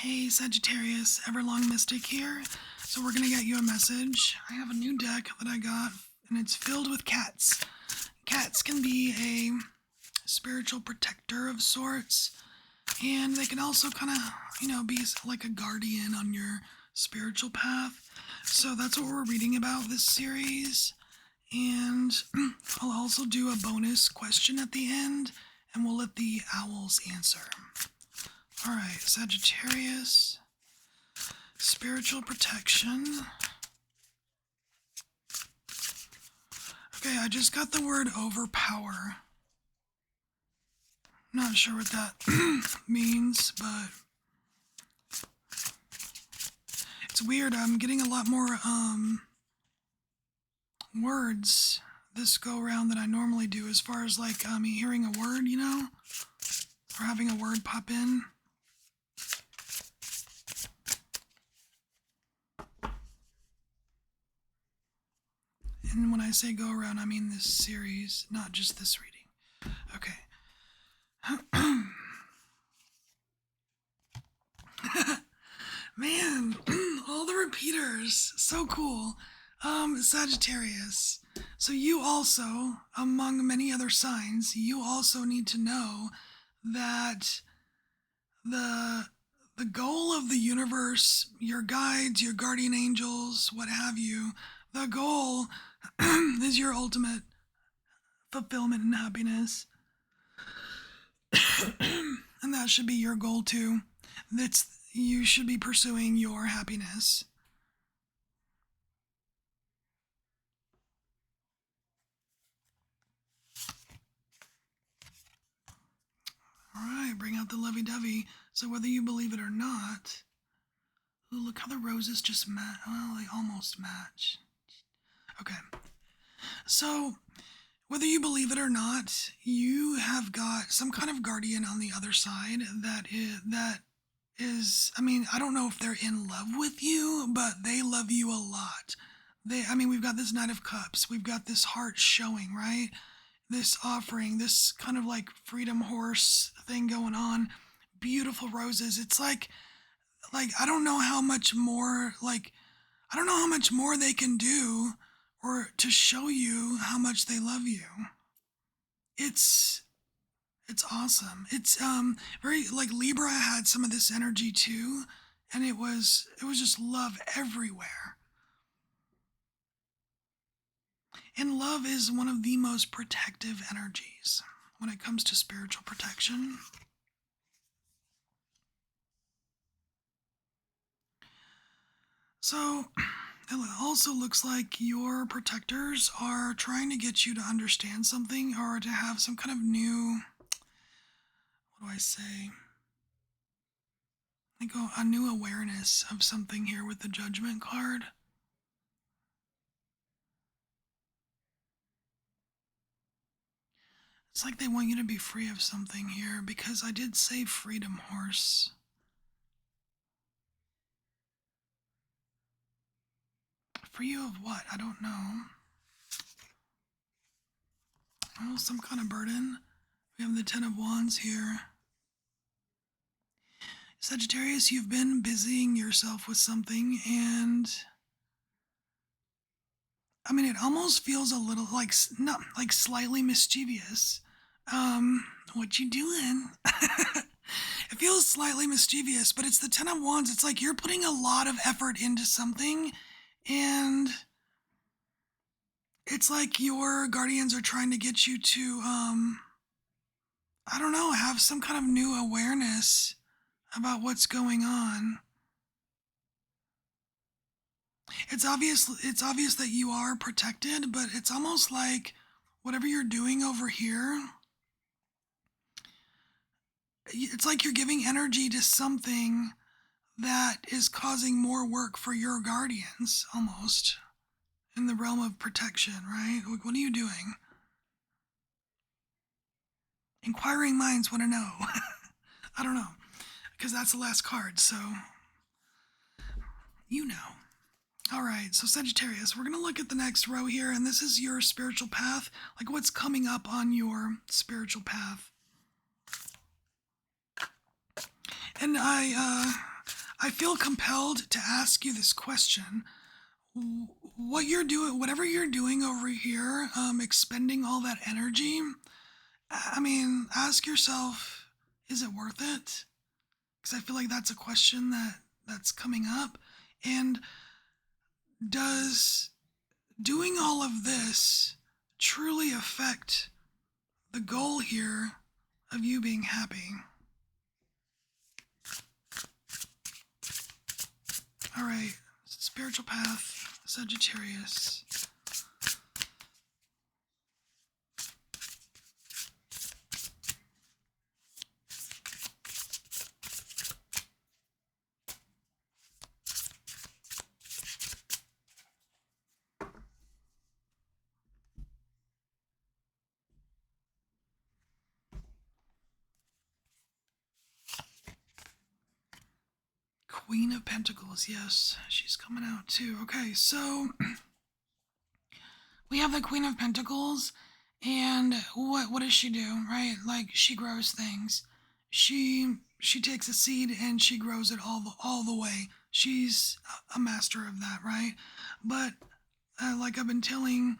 Hey Sagittarius, EverlongMystic here. So we're gonna get you a message. I have a new deck that I got, and it's filled with cats. Cats can be a spiritual protector of sorts, and they can also kind of, be like a guardian on your spiritual path. So that's what we're reading about this series. And I'll also do a bonus question at the end, and we'll let the owls answer. Alright, Sagittarius, spiritual protection. Okay, I just got the word overpower. Not sure what that means, but it's weird. I'm getting a lot more words this go around than I normally do, as far as like hearing a word, or having a word pop in. And when I say go around, I mean this series, not just this reading. Okay. Man, all the repeaters. So cool. Sagittarius. So you also, among many other signs, you also need to know that the goal of the universe, your guides, your guardian angels, what have you, the goal is your ultimate fulfillment and happiness. And that should be your goal too. You should be pursuing your happiness. Alright, bring out the lovey-dovey. So whether you believe it or not, ooh, look how the roses just match. Well, they almost match. Okay. So, whether you believe it or not, you have got some kind of guardian on the other side that is, I don't know if they're in love with you, but they love you a lot. We've got this Knight of Cups. We've got this heart showing, right? This offering, this kind of like freedom horse thing going on. Beautiful roses. It's like I don't know how much more, they can do or to show you how much they love you. It's awesome. It's very like Libra had some of this energy too, and it was just love everywhere. And love is one of the most protective energies when it comes to spiritual protection. So, it also looks like your protectors are trying to get you to understand something or to have some kind of new, what do I say? Like a new awareness of something here with the Judgment card. It's like they want you to be free of something here, because I did say freedom horse. Free you of what? I don't know. Oh, some kind of burden. We have the Ten of Wands here. Sagittarius, you've been busying yourself with something, and it almost feels a little like, not like slightly mischievous. What you doing? It feels slightly mischievous, but it's the Ten of Wands. It's like you're putting a lot of effort into something, and it's like your guardians are trying to get you to, I don't know, have some kind of new awareness about what's going on. It's obvious that you are protected, but it's almost like whatever you're doing over here, it's like you're giving energy to something that is causing more work for your guardians, almost, in the realm of protection, right? What are you doing? Inquiring minds want to know. I don't know, because that's the last card, so you know. Alright, so Sagittarius, we're going to look at the next row here, and this is your spiritual path, like what's coming up on your spiritual path. And I feel compelled to ask you this question. What you're doing, whatever you're doing over here, expending all that energy, I mean, ask yourself, is it worth it? Because I feel like that's a question that's coming up. And does doing all of this truly affect the goal here of you being happy? All right, spiritual path, Sagittarius. Queen of Pentacles, yes, she's coming out too. Okay, so we have the Queen of Pentacles, and what does she do, right? Like, she grows things. She takes a seed and she grows it all the way. She's a master of that, right? But like I've been telling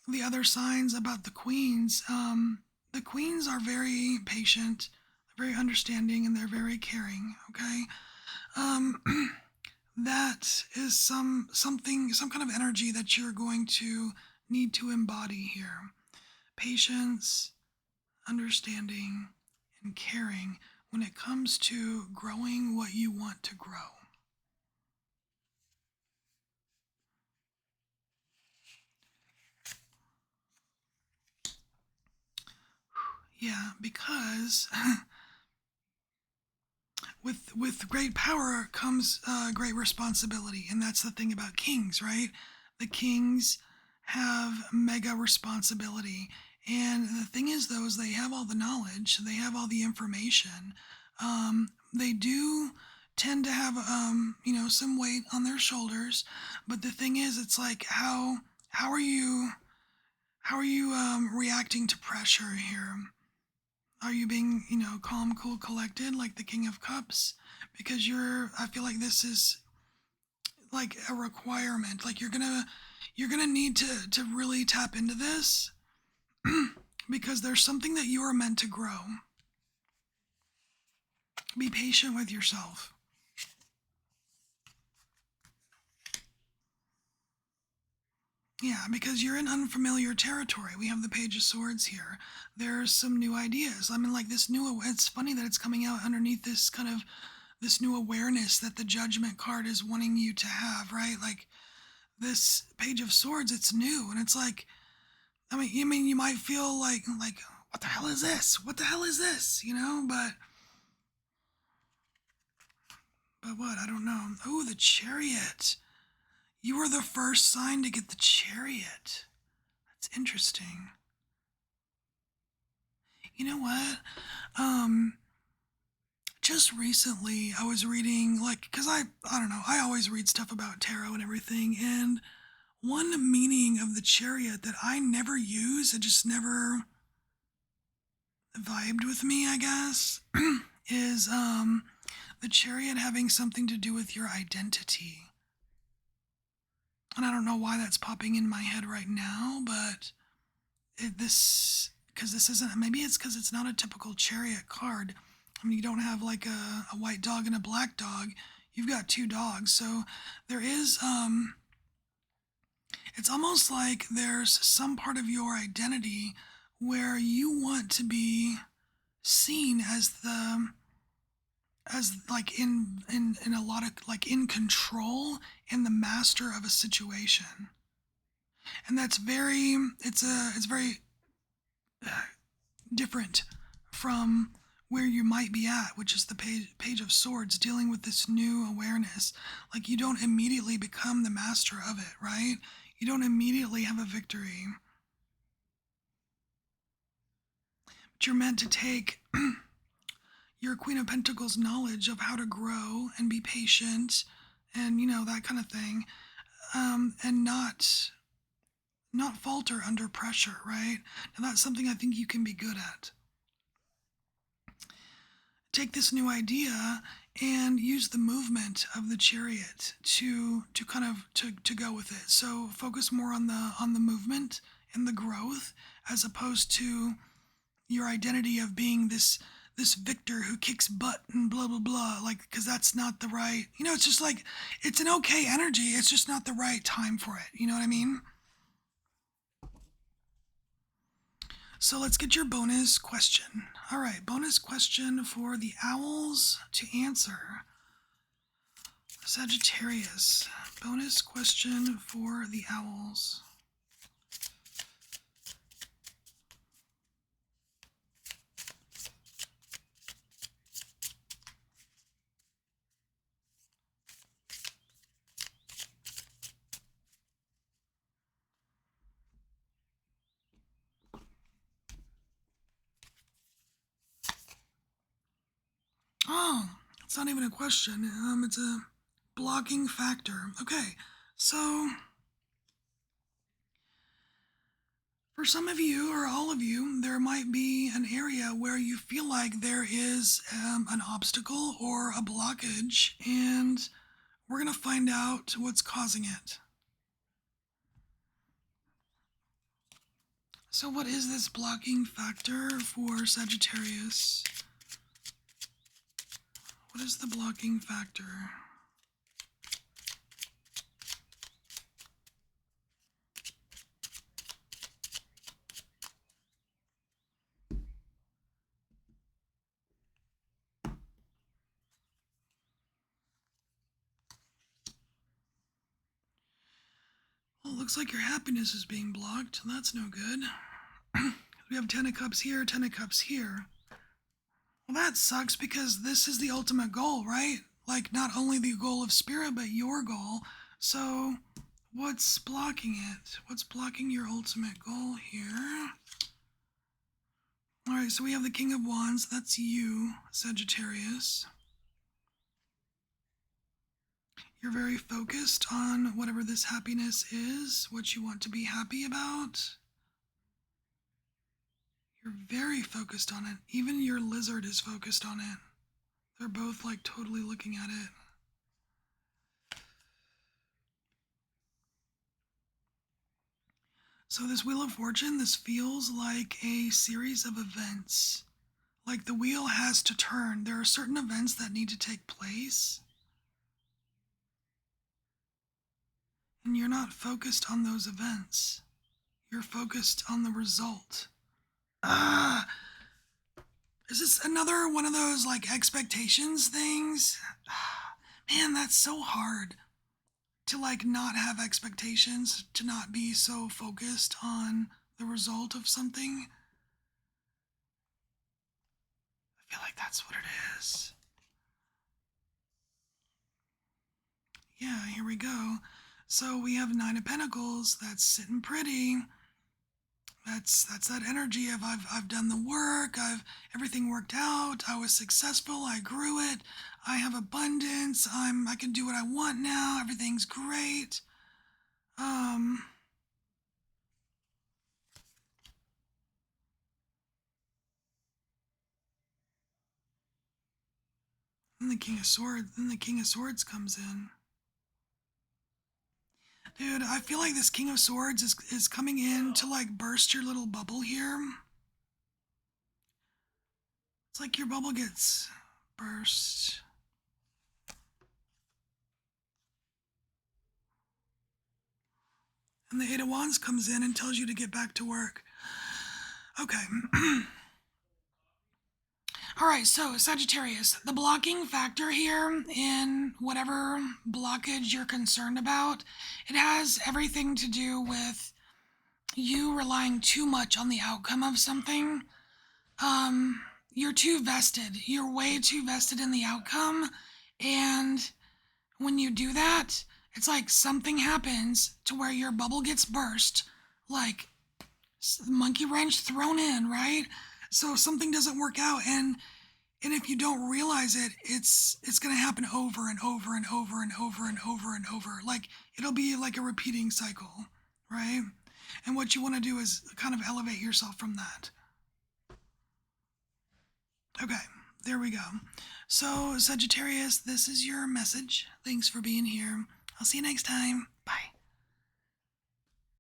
the other signs about the queens are very patient, very understanding, and they're very caring. Okay, um, that is some kind of energy that you're going to need to embody here. Patience, understanding, and caring when it comes to growing what you want to grow. Yeah, because with great power comes great responsibility, and that's the thing about kings, right? The kings have mega responsibility, and the thing is, though, is they have all the knowledge, they have all the information. They do tend to have some weight on their shoulders, but the thing is, it's like how are you reacting to pressure here? Are you being, calm, cool, collected, like the King of Cups? Because I feel like this is like a requirement. Like you're gonna need to really tap into this because there's something that you are meant to grow. Be patient with yourself. Yeah, because you're in unfamiliar territory. We have the Page of Swords here. There's some new ideas. I mean, like it's funny that it's coming out underneath this new awareness that the Judgment card is wanting you to have, right? Like this Page of Swords, it's new, and it's like, I mean, you might feel like, what the hell is this? What the hell is this? But what? I don't know. Oh, the Chariot. You were the first sign to get the Chariot. That's interesting. You know what? Just recently I was reading, like, because I don't know, I always read stuff about tarot and everything, and one meaning of the Chariot that I never use, it just never vibed with me, I guess, is the Chariot having something to do with your identity. And I don't know why that's popping in my head right now, but because this isn't, maybe it's because it's not a typical Chariot card. I mean, you don't have like a white dog and a black dog. You've got two dogs. So there is, it's almost like there's some part of your identity where you want to be seen as like in a lot of, like, in control and the master of a situation. And that's very, it's very different from where you might be at, which is the page of Swords, dealing with this new awareness. Like, you don't immediately become the master of it, right? You don't immediately have a victory. But you're meant to take your Queen of Pentacles knowledge of how to grow and be patient and, that kind of thing, and not falter under pressure, right? Now, that's something I think you can be good at. take this new idea and use the movement of the chariot to kind of to go with it. So focus more on the movement and the growth, as opposed to your identity of being this victor who kicks butt and blah blah blah, like, because that's not the right, it's just like, it's an okay energy, it's just not the right time for it, you know what I mean? So let's get your bonus question. All right, bonus question for the owls to answer. Sagittarius, bonus question for the owls. Oh, it's not even a question. It's a blocking factor. Okay, so for some of you or all of you, there might be an area where you feel like there is an obstacle or a blockage, and we're going to find out what's causing it. So what is this blocking factor for Sagittarius? What is the blocking factor? Well, it looks like your happiness is being blocked. That's no good. We have 10 of Cups here, 10 of Cups here. Well, that sucks, because this is the ultimate goal, right? Like, not only the goal of spirit, but your goal. So, what's blocking it? What's blocking your ultimate goal here? All right, so we have the King of Wands. That's you, Sagittarius. You're very focused on whatever this happiness is, what you want to be happy about. You're very focused on it. Even your lizard is focused on it. They're both like totally looking at it. So this Wheel of Fortune, this feels like a series of events. Like the wheel has to turn. There are certain events that need to take place. And you're not focused on those events. You're focused on the result. Is this another one of those like expectations things? Man, that's so hard to like not have expectations, to not be so focused on the result of something. I feel like that's what it is. Yeah, here we go. So we have 9 of Pentacles. That's sitting pretty. That's that energy of I've done the work, everything worked out, I was successful, I grew it, I have abundance, I can do what I want now, everything's great. And the King of Swords comes in. Dude, I feel like this King of Swords is coming in to like burst your little bubble here. It's like your bubble gets burst. And the 8 of Wands comes in and tells you to get back to work. Okay. All right, so Sagittarius, the blocking factor here in whatever blockage you're concerned about, it has everything to do with you relying too much on the outcome of something. You're too vested. You're way too vested in the outcome. And when you do that, it's like something happens to where your bubble gets burst, like monkey wrench thrown in, right? So something doesn't work out, and if you don't realize it, it's going to happen over and over and over and over and over and over. Like, it'll be like a repeating cycle, right? And what you want to do is kind of elevate yourself from that. Okay, there we go. So, Sagittarius, this is your message. Thanks for being here. I'll see you next time.